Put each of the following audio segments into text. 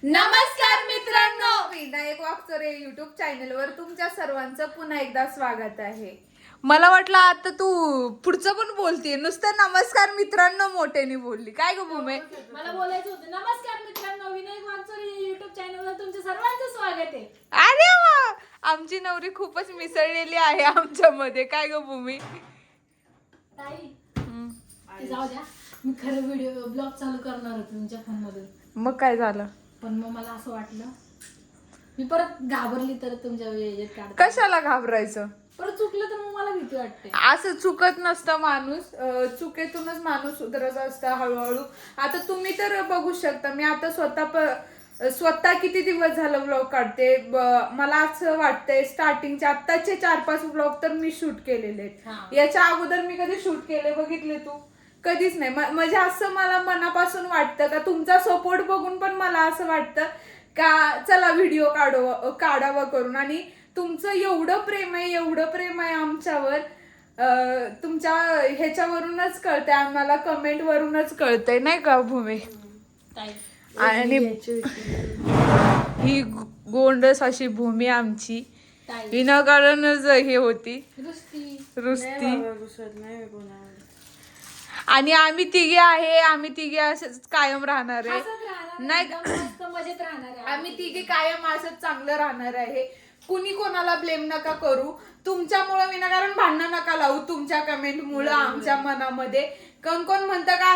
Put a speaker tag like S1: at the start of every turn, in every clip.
S1: नमस्कार मित्रांनो, विनायक वाकचोरे युट्यूब चॅनलवर तुमच्या सर्वांचं पुन्हा एकदा स्वागत आहे. मला वाटलं आता तू पुढचं पण बोलते, नुसतं नमस्कार मित्रांनो मोठ्याने बोलली. काय ग भूमे?
S2: मला बोलायचं होतं. नमस्कार मित्रांनो, विनायक वाकचोरे युट्यूब चॅनलवर तुमच्या सर्वांचं स्वागत आहे.
S1: अरे वा, आमची नवरी खूपच मिसळलेली आहे आमच्यामध्ये. काय ग भूमी?
S2: ताई ते जाऊ द्या, मी खरं व्हिडिओ ब्लॉग चालू करणार होते तुमच्या फोन मधून.
S1: मग काय झालं?
S2: पण मग मला असं वाटलं मी परत घाबरली तर तुमच्या वेळेत काढ.
S1: कशाला घाबरायचं?
S2: परत चुकलं तर मग मला भीती वाटते.
S1: असं चुकत नसतं माणूस, चुकीतूनच माणूस सुधरत असतं हळूहळू. आता तुम्ही तर बघू शकता, मी आता स्वतः किती दिवस झालं व्लॉग काढते. मला असं वाटतंय स्टार्टिंगचे आत्ताचे 4-5 व्लॉग तर मी शूट केलेले आहेत. याच्या अगोदर मी कधी शूट केले बघितले तू? कधीच नाही. म्हणजे असं मला मनापासून वाटतं का तुमचा सपोर्ट बघून पण मला असं वाटतं का चला व्हिडिओ काढावा करून. आणि तुमचं एवढं प्रेम आहे आमच्यावर, तुमच्या ह्याच्यावरूनच कळतंय आम्हाला, कमेंट वरूनच कळतंय नाही का भूमी? आणि ही गोंडस अशी भूमी आमची विनाकारणच हे होती रुसती. आणि आम्ही तिघे असंच कायम राहणार आहे नाही का?
S2: मजेत राहणार आहे
S1: आम्ही तिघे कायम असंच चांगलं राहणार आहे. कुणी कोणाला ब्लेम नका करू, तुमच्यामुळे विनाकारण भांडणं नका लावू. तुमच्या कमेंट मुळे आमच्या मनामध्ये कोण म्हणतं का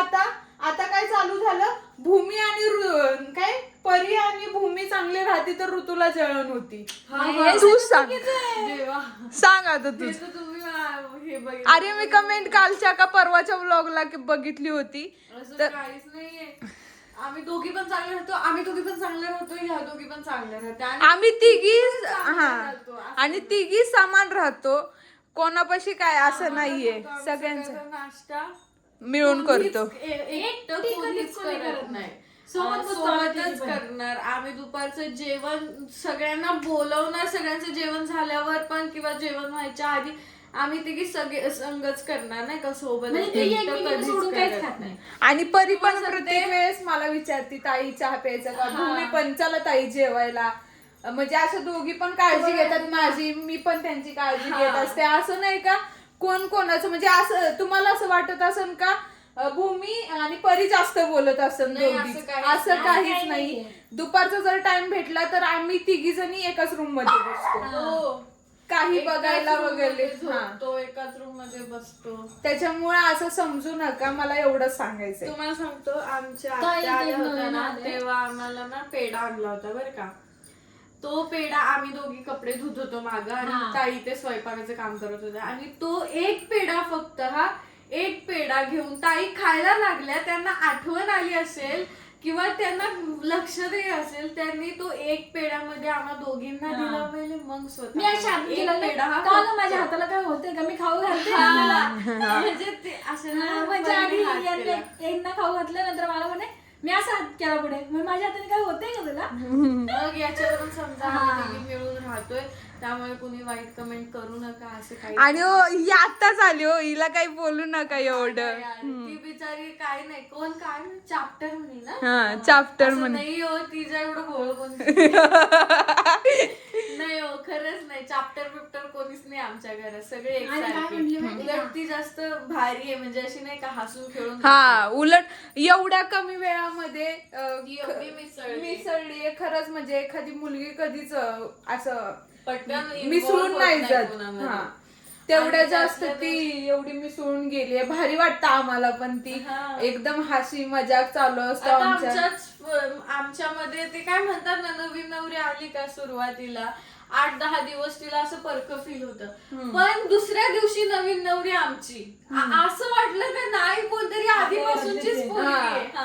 S1: आता काय चालू झालं, भूमी आणि काय परी आणि भूमी चांगले राहते तर ऋतूला जळण होती. तू सांग आता तू. अरे मी कमेंट कालच्या का परवाच्या व्लॉगला बघितली होती.
S3: तर काहीच नाहीये. आम्ही दोघी पण चांगले राहतो, ह्या दोघी पण चांगल्या राहतो.
S1: आम्ही तिघी समान राहतो. कोणापाशी काय असं नाहीये, सगळ्यांचा
S3: नाश्ता
S1: मिळून करतो.
S3: कोणीच करत नाही, सोबतच करणार. आम्ही दुपारचं जेवण सगळ्यांना बोलवणार, सगळ्यांचं जेवण झाल्यावर पण किंवा जेवण व्हायच्या आधी आम्ही तिघी सगळे संगच करणार नाही का, सोबत.
S1: आणि परी पण प्रत्येक वेळेस मला विचारते ताई चहा प्यायचा का, भूमी पण चला ताई जेवायला. म्हणजे असं दोघी पण काळजी घेतात माझी, मी पण त्यांची काळजी घेत असते. असं नाही का कोण कोणाचं, म्हणजे असं तुम्हाला असं वाटत असेल का भूमी आणि परी जास्त बोलत असेल दोघी? असं काहीच नाही. दुपारचा जर टाइम भेटला तर आम्ही तिघी जणी एकाच रूम मध्ये बसतो, काही बघायला वगैरे.
S3: तो एकाच रूम मध्ये बसतो.
S1: त्याच्यामुळे असं समजू नका, मला एवढंच सांगायचंय.
S3: तुम्हाला सांगतो, आमच्या आत्या आल्या होत्या ना तेव्हा आम्हाला ना पेढा आणला होता बरं का. तो पेढा आम्ही दोघी कपडे धुत होतो मागं आणि ताई ते स्वयंपाकाचं काम करत होत्या. आणि तो एक पेढा, फक्त एक पेढा घेऊन ताई खायला लागल्या. त्यांना आठवण आली असेल किंवा त्यांना लक्षात असेल, त्यांनी तो एक पेढ्यामध्ये आम्हा दोघींना दिला पहिले, मग स्वतः
S2: मी अशा पेढा माझ्या हाताला काय होते का, मी खाऊ घालते
S3: म्हणजे ते असं
S2: म्हणजे आधी यांना खाऊ घातलं, नंतर मला म्हणे मी असा हात केला पुढे, मग माझ्या हाताने काय होतंय का तुला?
S3: मग याच्यावरून समजा आम्ही मिळून राहतोय, त्यामुळे कुणी वाईट कमेंट करू नका असं काही.
S1: आणि ही आत्ताच आली हो, हिला काही बोलू नका एवढं.
S3: ती बिचारी काय नाही, कोण काय चॅप्टर म्हणे ना,
S1: चॅप्टर म्हणे
S3: नाही हो, तिच्या एवढं बोल कोण नाही हो, खरंच नाही. चॅप्टर बिप्टर कोणीच नाही आमच्या घरात, सगळे एकसारखे. उलट ती जास्त भारी आहे, म्हणजे अशी नाही का हसून खेळून.
S1: उलट एवढ्या कमी वेळामध्ये
S3: एवढी
S1: मिसळली आहे. खरंच म्हणजे एखादी मुलगी कधीच असं
S3: पटकन
S1: मिसळून नाही जात. तेवढ्या जास्त ती एवढी मिसळून गेली आहे. भारी वाटतं आम्हाला पण. ती एकदम हसी मजाक चालू असतो
S3: आमच्यामध्ये. ते काय म्हणतात ना, नवीन नवरी आली का सुरुवातीला 8-10 दिवस तिला असं परक फील होतं, पण दुसऱ्या दिवशी नवीन नवरी आमची असं वाटलं का नाही कोणतरी आधीपासूनचीच.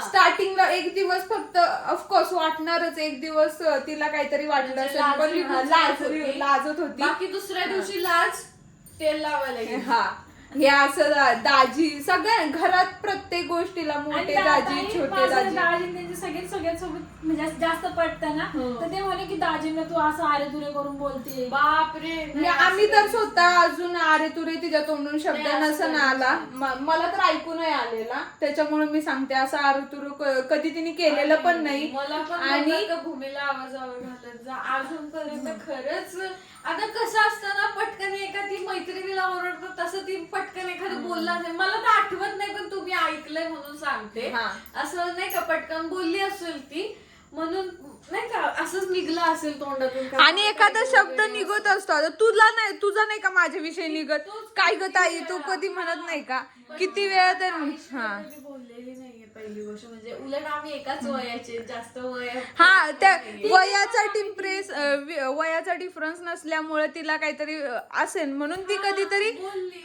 S1: स्टार्टिंगला एक दिवस फक्त ऑफकोर्स वाटणारच, एक दिवस तिला काहीतरी वाटलं असेल, लाजत होती.
S3: बाकी दुसऱ्या दिवशी लाज तेल लावायला.
S1: हे असं दाजी सगळ्या घरात प्रत्येक गोष्टीला मोठे दाजी छोटे दाजी
S2: दाजी त्यांचे सगळ्यात सोबत म्हणजे असं जास्त पटतं ना तर ते म्हणे की दाजींना तू असं आरे तुरे करून बोलते.
S3: बापरे
S1: आम्ही तर स्वतः अजून अरे तुरे तिच्या तोंडून शब्द नसन आला मला तर ऐकू नाही आलेला त्याच्यामुळे मी सांगते असं अरे तुरु कधी तिने केलेलं पण नाही.
S3: मला पण
S1: आणि
S3: भूमीला आवाज घालत जा अजूनपर्यंत खरंच. आता कसं असतं ना पटकन एखादी मैत्रिणीला ओरडतो तसं ती पटकन एखादं बोलला नाही मला तर आठवत नाही पण तुम्ही ऐकलंय म्हणून सांगते. असं नाही का पटकन बोलली असेल ती म्हणून नाही का असंच निघलं असेल तोंडातून
S1: आणि एखादा शब्द निघत असतो आता तुझा नाही का माझ्याविषयी निघत काय ग ताई तू कधी म्हणत नाही का किती वेळा तर
S3: कधी बोललेली नाहीये पहिली गोष्ट म्हणजे उलट आम्ही एकाच वयाचे जास्त वय
S1: हा त्या वयाचा डिफरन्स नसल्यामुळे तिला काहीतरी असेल म्हणून ती कधीतरी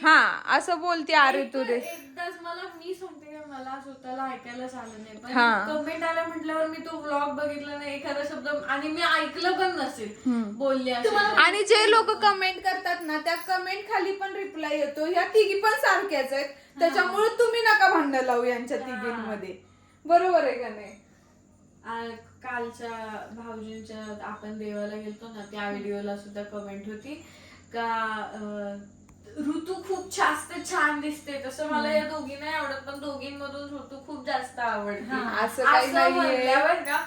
S1: हा असं बोलते अरे तुरे.
S3: एकदाच मी सांगते का मला स्वतःला ऐकायलाच आलं नाही पण कमेंट आल्या म्हटल्यावर मी तो व्लॉग बघितला नाही एखादा शब्द आणि मी ऐकलं पण नसेल बोलले
S1: आणि जे लोक कमेंट करतात ना त्या कमेंट खाली पण रिप्लाय येतो ह्या तिघी पण सारख्याच आहेत त्याच्यामुळे तुम्ही नका भांडण लावू यांच्या तिघींमध्ये. बरोबर आहे का नाही.
S3: कालच्या भाऊजींच्या आपण देवाला गेलतो ना त्या व्हिडिओला सुद्धा कमेंट होती का ऋतू खूप जास्त छान दिसते तसं मला या दोघी नाही आवडत पण दोघींमधून ऋतू खूप जास्त आवडते
S1: असं काही नाहीये
S3: बरं का.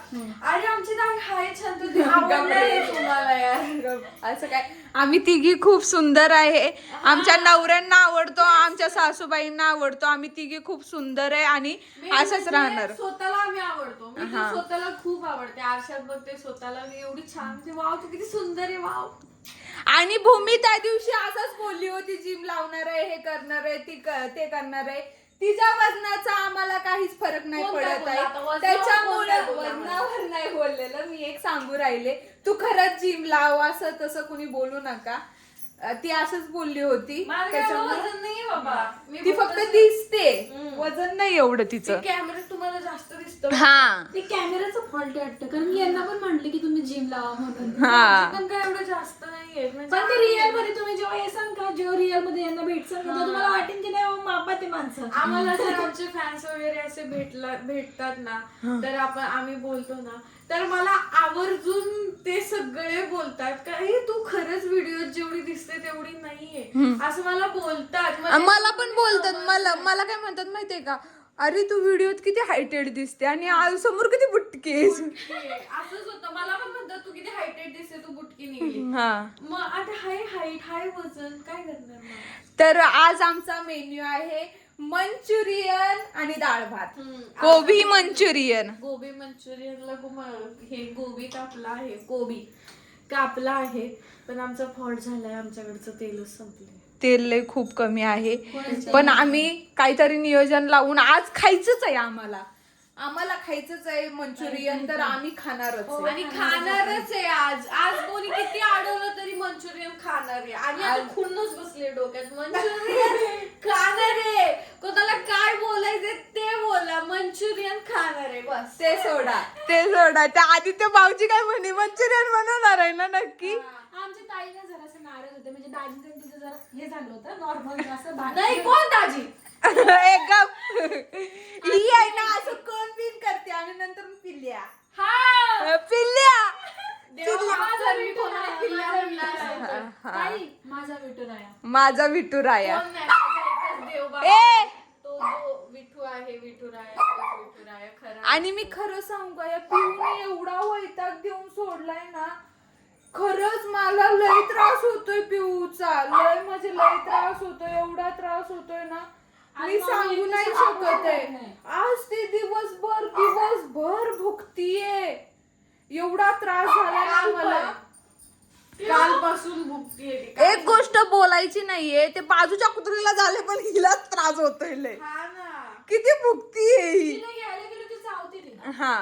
S3: अरे आमची दाग हाय छान तुझी आवडते तुम्हाला यार
S1: असं काय आम्ही तिघी खूप सुंदर आहे आमच्या नवऱ्यांना आवडतो आमच्या सासूबाईंना आवडतो आम्ही तिघी खूप सुंदर आहे आणि असंच राहणार.
S3: स्वतःला आम्ही आवडतो मी तर स्वतःला खूप आवडते आरशात बघते स्वतःला मी एवढी छान वाव तू किती सुंदर आहे वाव.
S1: आणि भूमी त्या दिवशी असंच बोलली होती जिम लावणार आहे हे करणार आहे ते करणार आहे तिच्या वजनाचा आम्हाला काहीच फरक नाही पडत आहे त्याच्यामुळे वजनावर नाही बोललेलं मी एक सांगू राहिले तू खरंच जिम लाव असं तसं कुणी बोलू नका ती असंच बोलली होती
S3: वजन नाहीये बाबा
S1: ती फक्त दिसते वजन नाही एवढं तिचं
S3: कॅमेऱ्यात तुम्हाला जास्त दिसतं
S1: हा
S2: ते कॅमेराचं फॉल्ट वाटतं कारण मी यांना पण म्हटलं की तुम्ही जिम लावा म्हणून
S3: पण काय एवढं जास्त नाहीये
S2: पण ते रिअल मध्ये तुम्ही जेव्हा येसान का जेव्हा रिअल मध्ये यांना भेटसान तर तुम्हाला वाटेल की नाही मापात आहे माणसं.
S3: आम्हाला जर आमचे फॅन्स वगैरे असे भेटतात ना तर आम्ही बोलतो ना तर मला आवर्जून ते सगळे बोलतात का हे तू खरंच व्हिडिओ जेवढी दिसते तेवढी नाहीये असं मला बोलतात.
S1: मला पण बोलतात मला काय म्हणतात माहितीये का अरे तू व्हिडिओत किती हायटेड दिसते आणि समोर किती बुटकी
S3: असंच होतं मला पण म्हणतात तू किती हायटेड दिसते तू बुटकी निघली मग आता हाय वजन काय करणार.
S1: तर आज आमचा मेन्यू आहे मंचुरियन आणि डाळ भात गोबी मंचुरियनला हे गोबी कापला आहे पण आमचा फॉल्ट झालाय आमच्याकडचं तेलच संपलंय तेल लय खूप कमी आहे पण आम्ही काहीतरी नियोजन लावून आज खायचंच आहे आम्हाला खायचंच आहे मंचुरियन तर आम्ही खाणारच
S3: आणि खाणारच आहे आज कोणी किती अडवलं तरी मंचुरियन खाणार आहे आणि आता खुन्नच बसले डोक्यात मंचुरियन खाणार आहे कोणाला काय बोलायचंय ते बोला मंचुरियन खाणार आहे बस
S1: ते सोडा त्या आदित्य भाऊजी काय म्हणे मंचुरियन बनवणार आहे ना नक्की.
S2: आमच्या ताईला जरासं नाराज होते म्हणजे दाजींचं तिचं जरा हे झालं होतं नॉर्मल असं
S3: नाही कोण दाजी
S1: ही आहे ना असं कोण बिन करते आणि नंतर पिल्ल्या माझा विठुराया आणि मी खरं सांगू का या पिऊने एवढा वैताग देऊन सोडलाय ना खरंच मला लय त्रास होतोय पिऊचा लय त्रास होतोय एवढा त्रास होतोय ना मी सांगू नाही शकत आहे. आज ती दिवसभर भुकतीये एवढा त्रास झाला ना मला
S3: कालपासून भुकतीये.
S1: एक गोष्ट बोलायची नाहीये ते बाजूच्या कुत्रीला झाले पण हिला त्रास होतोय लय किती भुकतीये ही. हा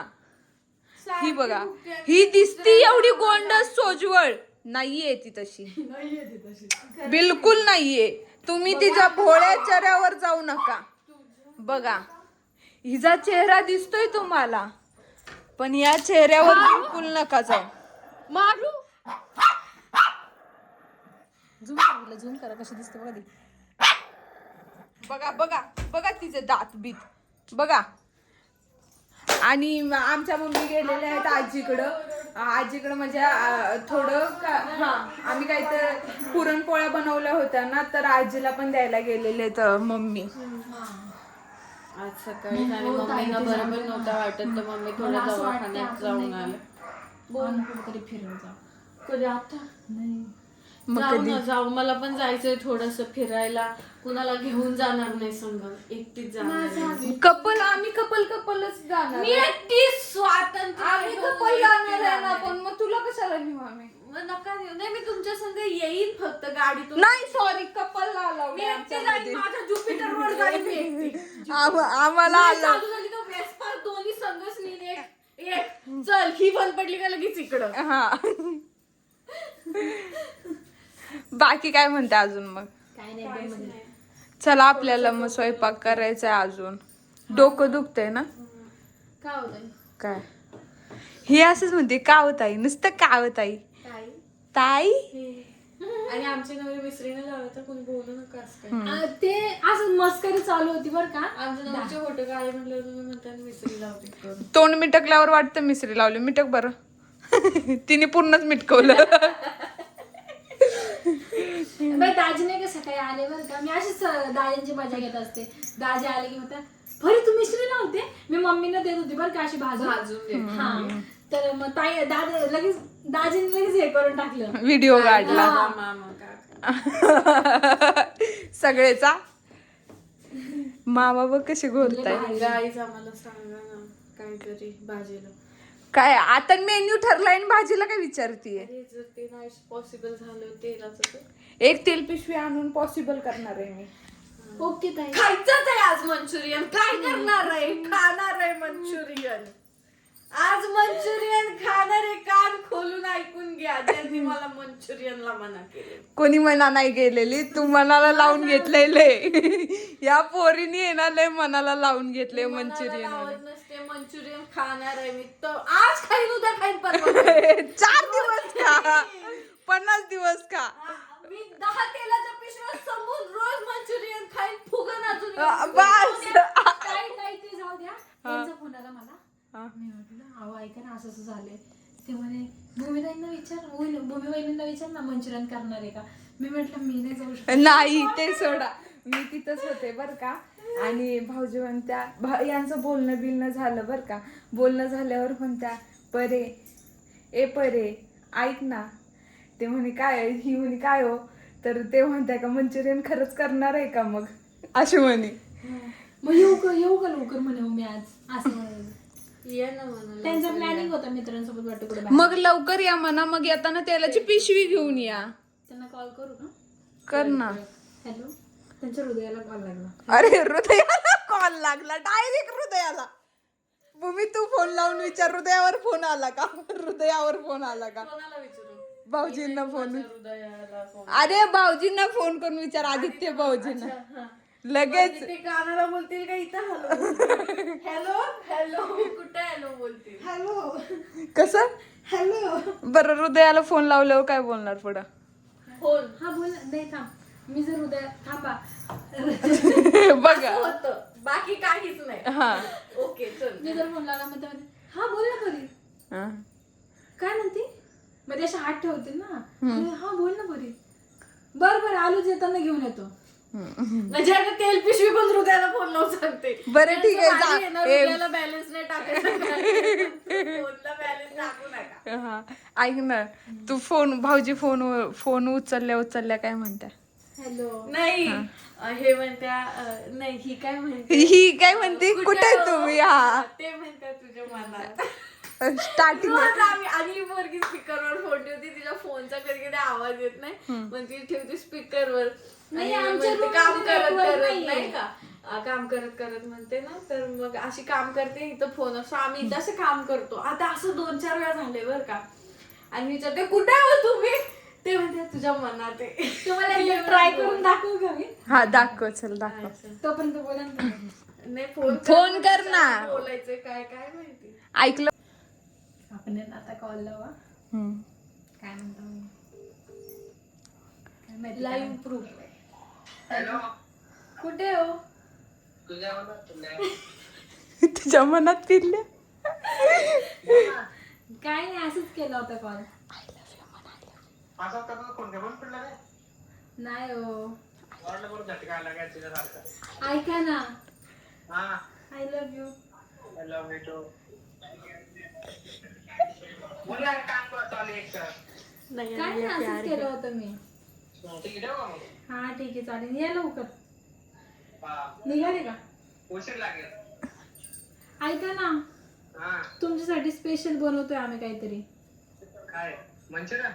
S1: ही बघा ही दिसती एवढी गोंडस सोजवळ नाहीये ती तशी बिलकुल नाहीये. तुम्ही तिच्या भोळ्या चेहऱ्यावर जाऊ नका बघा हिचा चेहरा दिसतोय तुम्हाला पण या चेहऱ्यावर बिलकुल नका जाऊ.
S2: मारू झूम करा कशी दिसते बघा
S1: बघा बघा बघा तिचे दात बीत बघा. आणि आमच्या मम्मी गेलेल्या आहेत आजीकडं म्हणजे थोडं हा आम्ही काहीतरी पुरणपोळ्या बनवल्या होत्या ना, तर आजीला पण द्यायला गेलेले आहेत मम्मी.
S3: आज सकाळी मम्मीला बरोबर नव्हता वाटत तर मम्मी थोडं दवाखान्यात जाऊन आले.
S2: बोल कुठेतरी फिरायला जाऊ.
S3: कधी आता
S2: नाही
S3: जाऊ ना जाऊ, मला पण जायचंय थोडस फिरायला. कुणाला घेऊन जाणार नाही संग, एकटीच जाणार.
S1: आम्ही कपलच जाणार.
S3: मी एकटी स्वातंत्र्य.
S1: आम्ही कपल जाणार आहे ना, पण मग तुला कशाला घेऊ आम्ही?
S3: नका नेऊ. नाही मी तुमच्या संग येईन फक्त गाडीतून.
S1: नाही सॉरी, कपल आलो
S3: मी एकटी जाईन, माझ्या ज्युपिटरवर जाईन मी एकटी.
S1: आम्हाला आलं.
S3: चालू झाली तर वेस्पर दोन्ही संघच नेईन. एक चल ही बंद पडली का लगेच इकडं.
S1: हा बाकी काय म्हणते अजून मग?
S2: काय नाही
S1: चला आपल्याला मग स्वयंपाक करायचा आहे अजून. डोकं दुखतंय ना?
S3: का होतंय
S1: काय ही असंच म्हणते का होताई, नुसतं का होताई ताई.
S3: आणि आमचे नवरे विसरीने लावलं तर कोणी बोलू नका असं काय.
S2: ते असं मस्करी चालू होती बरं का.
S3: आमच्या नवरचे फोटो काय म्हटलं तुम्ही म्हणता विसरी लावते.
S1: तोंड मिटकल्यावर वाटतं मिसरी लावली. मिटक बरं. तिने पूर्णच मिटकवलं.
S2: दाजी नाही का सकाळी आले बरं का, मी अशीच दाजींची मजा घेत असते. दाजी आले की म्हणतात बरी तू मिश्री लावते. मी मम्मीला देत होती बरं का अशी भाजून. हा तर मग ताई लगेच दाजीने लगेच हे करून टाकलं,
S1: व्हिडिओ काढला
S3: मामा काका
S1: सगळेचा. मामा बघ कशी बोलताय.
S3: गाईच आम्हाला सांगा ना काहीतरी भाजीला.
S1: काय आता मेन्यू ठरलाय आणि भाजीला काय विचारतीये?
S3: अरे जर ते नाही पॉसिबल झालं तेलाचं
S1: एक तेल पिशवी आणून पॉसिबल करणार आहे मी.
S2: ओके ताई.
S3: खायचंच आहे आज मंचुरियन. काय करणार आहे? खाणार आहे मंचुरियन. आज मंचुरियन खाणार आहे. कान खोलून ऐकून घ्या ज्यांनी मला मंचुरियनला मना केले.
S1: कोणी मना नाही गेलेली, तू मनाला लावून घेतलेले. या पोरीने आहे ना लय मनाला लावून घेतले मंचुरियन.
S3: नसते मंचुरियन खाणार आहे मी तर आज खाईन उद्या खाईन परवा.
S1: 4 दिवस का 50 दिवस का?
S3: मी 10 तेलाच्या पिशव्या संपून रोज मंचुरियन खाईन. फुगन अजून
S1: बस.
S2: ताई ते जाऊ द्या. त्यांचा फोन आला मला. मी म्हटलं अहो ऐका ना असं झालंय. ते म्हणे भूमीताईंना विचार ना मंचुरियन करणार आहे का. मी म्हटलं मी नाही जाऊ शकत.
S1: नाही ते सोडा, मी तिथंच होते बर का. आणि भाऊजी म्हणत्या यांचं बोलणं झालं बर का. बोलणं झाल्यावर म्हणत्या परे ऐक ना. ते म्हणे काय, ही म्हणे काय हो, तर ते म्हणताय का मंचुरियन खरंच करणार आहे का मग अशी म्हणे.
S2: मग येऊ का लवकर म्हणे मी आज असं म्हणाले.
S3: ये ना म्हणा.
S2: त्यांचा प्लॅनिंग होता मित्रांसोबत वाटतं कुठे
S1: मग लवकर या म्हणा. मग येताना तेलाची पिशवी घेऊन या.
S2: त्यांना कॉल करू का?
S1: कर ना.
S2: हॅलो. त्यांच्या हृदयाला कॉल लागला.
S1: अरे हृदयाला कॉल लागला, डायरेक्ट हृदयाला. भूमी तू फोन लावून विचार हृदयावर फोन आला का. हृदयावर फोन आला का.
S3: कोणाला विचारू?
S1: भाऊजींना फोन.
S3: हृदयाला फोन.
S1: अरे भाऊजींना फोन करून विचार, आदित्य भाऊजींना. लगेच
S3: ते कानाला बोलतील का इथं हॅलो हॅलो कुठे हॅलो बोलतील. हॅलो
S1: कसं
S3: हॅलो.
S1: बरं हृदयाला फोन लावल्यावर काय बोलणार पुढं?
S3: फोन
S2: हा बोल नाही थांब. मी जर हृदय थांबा
S1: बघा
S3: होतं बाकी काहीच नाही.
S1: हा
S3: ओके चल.
S2: मी जर फोन लावला म्हणते हा बोल ना परी.
S1: हा.
S2: काय म्हणते मग अशा हात ठेवते ना. हा बोल ना परी. बरं आलूच येताना घेऊन येतो.
S3: म्हणजे आता तेल पिशवी पण हृदयाला फोन लावून सांगते.
S1: बरं ठीक आहे जा.
S3: हृदयाला बॅलन्स नाही टाकायचं. फोनला बॅलन्स टाकू नका.
S1: हा ऐक ना, तू भाऊजी फोन उचलल्या काय म्हणत्या?
S2: हॅलो.
S3: नाही हे म्हणत्या नाही ही काय म्हणते,
S1: ही काय म्हणते कुठे तुम्ही. हा
S3: ते म्हणत्या तुझ्या मनात.
S1: स्टार्टिंग
S3: रोज आम्ही आणि पोरगी स्पीकरवर फोन ठेवते. तिच्या फोनचा कधी कधी आवाज येत नाही पण ती ठेवते स्पीकरवर.
S2: नाही,
S3: आणि
S2: आमच्या
S3: म्हणते
S2: room
S3: काम
S2: मध्ये
S3: करत
S2: network
S3: करत
S2: नाहीये.
S3: नाही का काम करत करत म्हणते ना. तर मग अशी काम करते इथं फोन असं आम्ही जसं काम करतो. आता असं 2-4 वेळा झाले बरं का. आणि विचारते कुठे हो तुम्ही. ते म्हणते तुझ्या मनात आहे.
S2: तुम्हाला ट्राय करून दाखवू का मी.
S1: हा दाखव, चल दाखव.
S2: तोपर्यंत बोला ना.
S3: नाही
S1: फोन कर ना.
S3: बोलायचं काय काय माहिती.
S1: ऐकलं.
S2: आपण आता कॉल लावा. काय म्हणतो
S3: लाईव्ह प्रूफ.
S2: हॅलो. कुठे हो?
S4: तुझ्या मनात
S1: तुझ्या मनात फिरले.
S2: काय नाही, असंच केलं होतं कॉल.
S4: असं करून कोणत्या पण पडलं नाही
S2: नाही हो.
S4: वाटलं बरं झटका आला काय तुझ्यासारखा.
S2: ऐका ना,
S4: हा
S2: I love you.
S4: I love you too. मुली आहे काम करतो आली एक तर.
S3: नाही
S2: काय नाही, असंच केलं होतं मी.
S4: ठीक आहे का मग.
S2: हा ठीक आहे, चालेल. या लवकर.
S4: हा
S2: निघाले का?
S4: उशीर लागेल.
S2: ऐका ना,
S4: हा
S2: तुमच्यासाठी स्पेशल बनवतोय आम्ही काहीतरी.
S4: काय मंचुरियन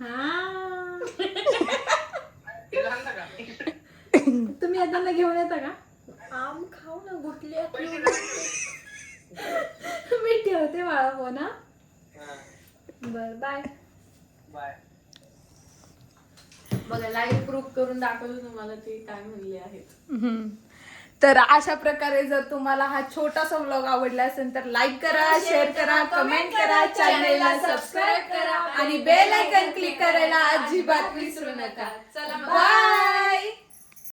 S2: हा,
S4: ते झालं का.
S2: तुम्ही येताना घेऊन येता का?
S3: आम खाऊ ना, गुटली
S4: पैसे द्यायचे.
S2: मी ठेवते बाळा फोन. हा,
S4: हा
S2: बर, बाय.
S4: बाय.
S3: बघा लाईव्ह प्रूफ करून दाखवलं तुम्हाला ते काय म्हणले आहेत.
S1: तर अशा प्रकारे जर तुम्हाला हा छोटासा व्लॉग आवडला असेल तर लाईक करा, शेअर करा, कमेंट करा, चॅनलला सबस्क्राईब करा आणि बेल आयकॉन क्लिक करायला अजिबात विसरू नका. चला बाय.